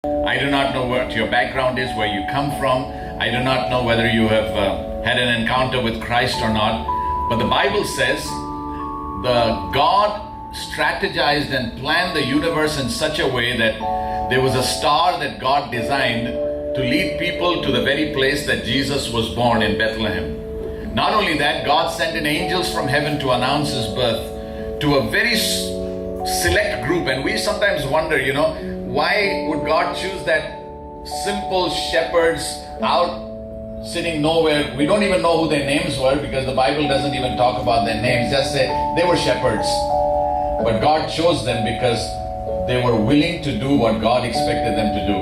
I do not know what your background is, where you come from. I do not know whether you have had an encounter with Christ or not. But the Bible says the God strategized and planned the universe in such a way that there was a star that God designed to lead people to the very place that Jesus was born in Bethlehem. Not only that, God sent in angels from heaven to announce his birth to a very select group. And we sometimes wonder, why would God choose that simple shepherds out sitting nowhere? We don't even know who their names were because the Bible doesn't even talk about their names. Just say they were shepherds. But God chose them because they were willing to do what God expected them to do.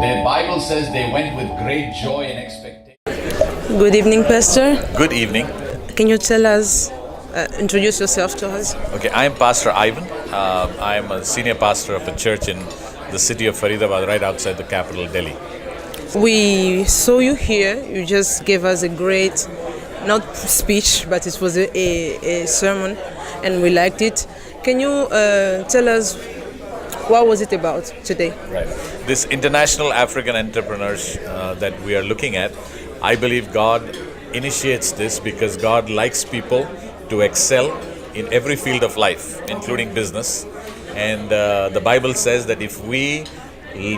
The Bible says they went with great joy and expectation. Good evening, Pastor. Good evening. Can you tell us, introduce yourself to us? Okay, I am Pastor Ivan. I am a senior pastor of a church in the city of Faridabad, right outside the capital, Delhi. We saw you here. You just gave us a great, not speech, but it was a sermon, and we liked it. Can you tell us what was it about today? Right. This international African entrepreneurs that we are looking at, I believe God initiates this because God likes people to excel in every field of life, including business. And the Bible says that if we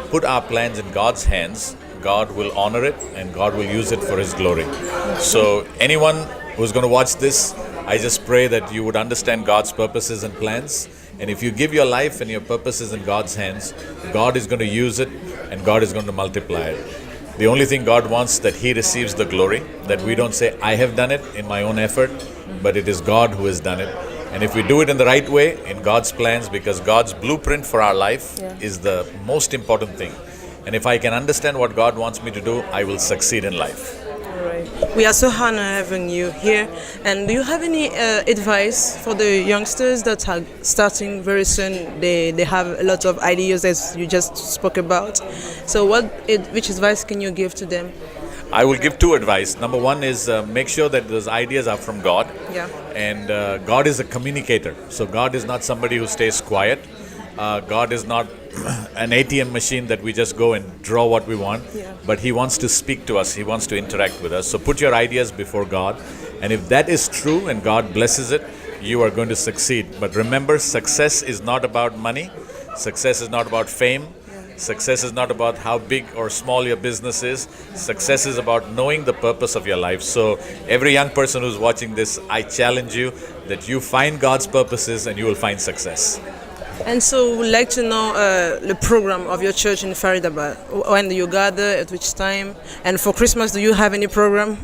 put our plans in God's hands, God will honor it and God will use it for His glory. So anyone who's going to watch this, I just pray that you would understand God's purposes and plans. And if you give your life and your purposes in God's hands, God is going to use it and God is going to multiply it. The only thing God wants that He receives the glory, that we don't say, I have done it in my own effort, but it is God who has done it. And if we do it in the right way, in God's plans, because God's blueprint for our life is the most important thing. And if I can understand what God wants me to do, I will succeed in life. Right. We are so honored having you here. And do you have any advice for the youngsters that are starting very soon? They have a lot of ideas, as you just spoke about. So which advice can you give to them? I will give two advice. Number one is make sure that those ideas are from God. Yeah. And God is a communicator. So God is not somebody who stays quiet. God is not an ATM machine that we just go and draw what we want. Yeah. But He wants to speak to us. He wants to interact with us. So put your ideas before God. And if that is true and God blesses it, you are going to succeed. But remember, success is not about money. Success is not about fame. Success is not about how big or small your business is. Success is about knowing the purpose of your life. So every young person who's watching this, I challenge you that you find God's purposes and you will find success. And so we'd like to know the program of your church in Faridabad. When do you gather, at which time? And for Christmas, do you have any program?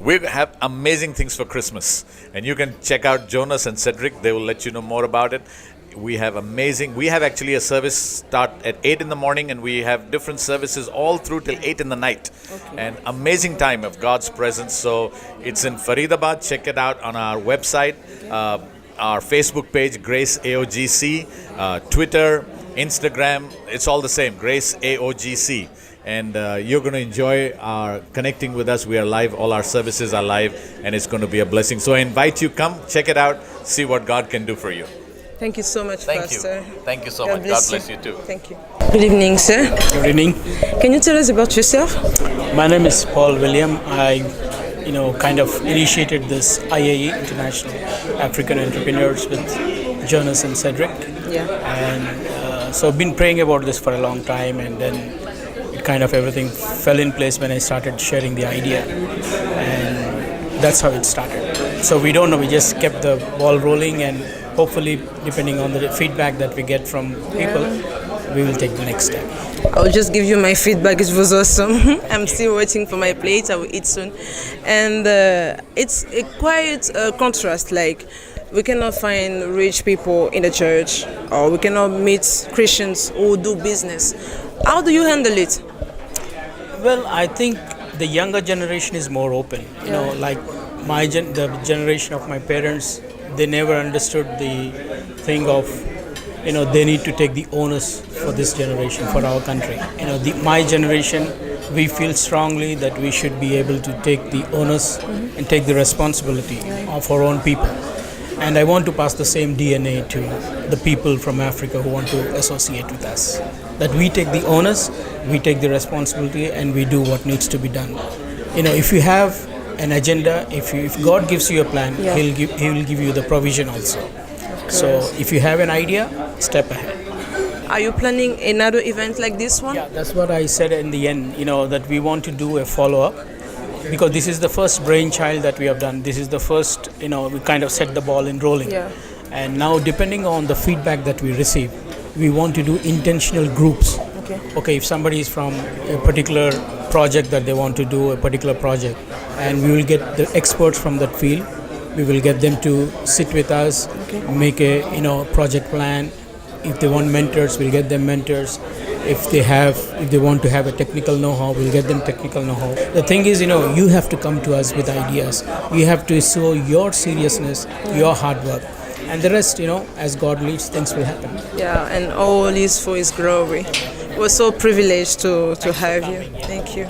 We have amazing things for Christmas. And you can check out Jonas and Cedric. They will let you know more about it. We have actually a service start at 8 in the morning and we have different services all through till 8 in the night. Okay. An amazing time of God's presence. So it's in Faridabad. Check it out on our website, our Facebook page, Grace AOGC, Twitter, Instagram. It's all the same, Grace AOGC. And you're going to enjoy our connecting with us. We are live. All our services are live and it's going to be a blessing. So I invite you, come, check it out, see what God can do for you. Thank you so much, Pastor. Thank you so much. God bless you too. Thank you. Good evening, sir. Good evening. Can you tell us about yourself? My name is Paul William. I, kind of initiated this IAE, International African Entrepreneurs, with Jonas and Cedric. Yeah. And so I've been praying about this for a long time, and then it kind of everything fell in place when I started sharing the idea, and that's how it started. So we don't know. We just kept the ball rolling, and hopefully, depending on the feedback that we get from people, we will take the next step. I'll just give you my feedback. It was awesome. I'm still waiting for my plate. I will eat soon. And it's a quite contrast. Like, we cannot find rich people in the church, or we cannot meet Christians who do business. How do you handle it? Well, I think the younger generation is more open. Like the generation of my parents, they never understood the thing of, they need to take the onus for this generation, for our country. My generation, we feel strongly that we should be able to take the onus and take the responsibility of our own people. And I want to pass the same DNA to the people from Africa who want to associate with us. That we take the onus, we take the responsibility, and we do what needs to be done. If you have an agenda, if God gives you a plan, He will give you the provision also. So if you have an idea, step ahead. Are you planning another event like this one? Yeah, that's what I said in the end, that we want to do a follow-up, because this is the first brainchild that we have done. This is the first, we kind of set the ball in rolling. Yeah. And now, depending on the feedback that we receive, we want to do intentional groups. Okay, if somebody is from a particular project that they want to do, a particular project, and we will get the experts from that field, we will get them to sit with us, make a project plan. If they want mentors, we'll get them mentors. If they want to have a technical know-how, we'll get them technical know-how. The thing is, you have to come to us with ideas. You have to show your seriousness, your hard work. And the rest, as God leads, things will happen. Yeah, and all is for His glory. We're so privileged to have you. Thank you.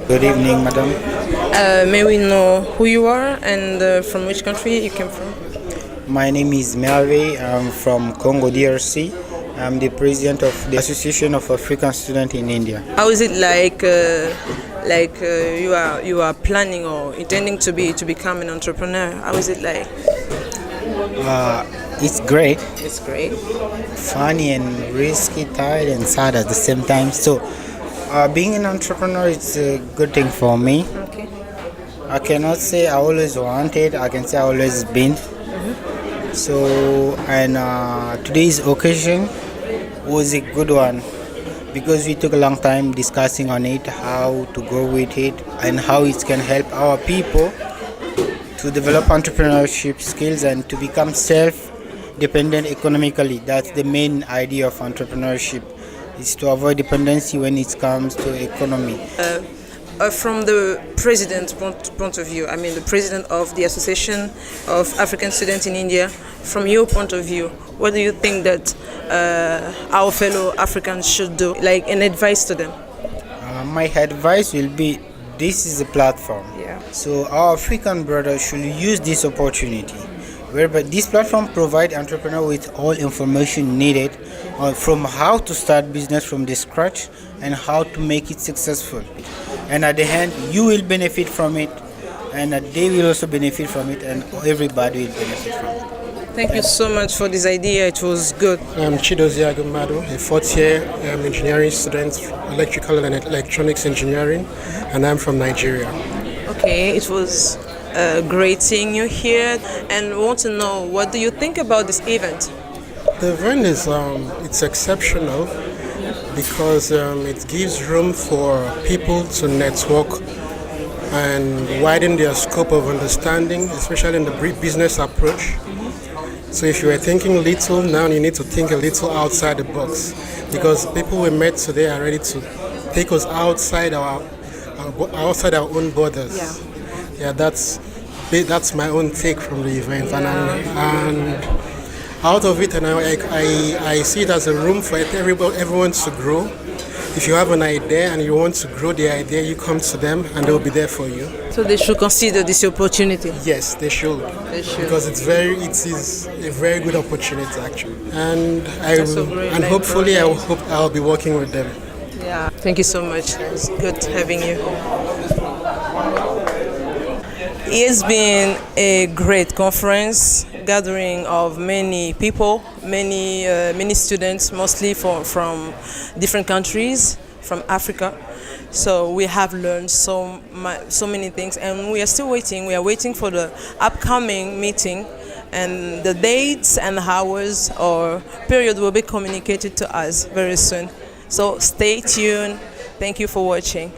Good evening, madam. May we know who you are and from which country you came from? My name is Merve. I'm from Congo, DRC. I'm the president of the Association of African Students in India. How is it you are planning or intending to become an entrepreneur? How is it like? It's great. It's great. Funny and risky, tired and sad at the same time. So, being an entrepreneur is a good thing for me. Okay. I cannot say I always wanted. I can say I always been. So, and today's occasion was a good one because we took a long time discussing on it, how to go with it, and how it can help our people to develop entrepreneurship skills and to become self-dependent economically. That's the main idea of entrepreneurship, is to avoid dependency when it comes to economy. From the president's point of view, I mean the president of the Association of African Students in India, from your point of view, what do you think that our fellow Africans should do, like an advice to them? My advice will be, this is a platform. Yeah. So our African brothers should use this opportunity, whereby this platform provides entrepreneurs with all information needed from how to start business from the scratch and how to make it successful. And at the end, you will benefit from it, and they will also benefit from it, and everybody will benefit from it. Thank you so much for this idea. It was good. I'm Chidozia Gumado, a fourth year engineering student, electrical and electronics engineering, and I'm from Nigeria. Okay, it was great seeing you here, and we want to know, what do you think about this event? The event is it's exceptional because it gives room for people to network and widen their scope of understanding, especially in the business approach. So if you were thinking little, now you need to think a little outside the box, because people we met today are ready to take us outside our own borders. Yeah, that's my own take from the event, and out of it, and I see it as a room for everyone to grow. If you have an idea and you want to grow the idea, you come to them and they'll be there for you. So they should consider this opportunity. Yes, they should. They should. Because it is a very good opportunity actually. And hopefully I'll be working with them. Yeah. Thank you so much. It's good having you. It's been a great conference, gathering of many people, many students, mostly from different countries, from Africa. So we have learned so many things, and we are still waiting. We are waiting for the upcoming meeting, and the dates and hours or period will be communicated to us very soon. So stay tuned. Thank you for watching.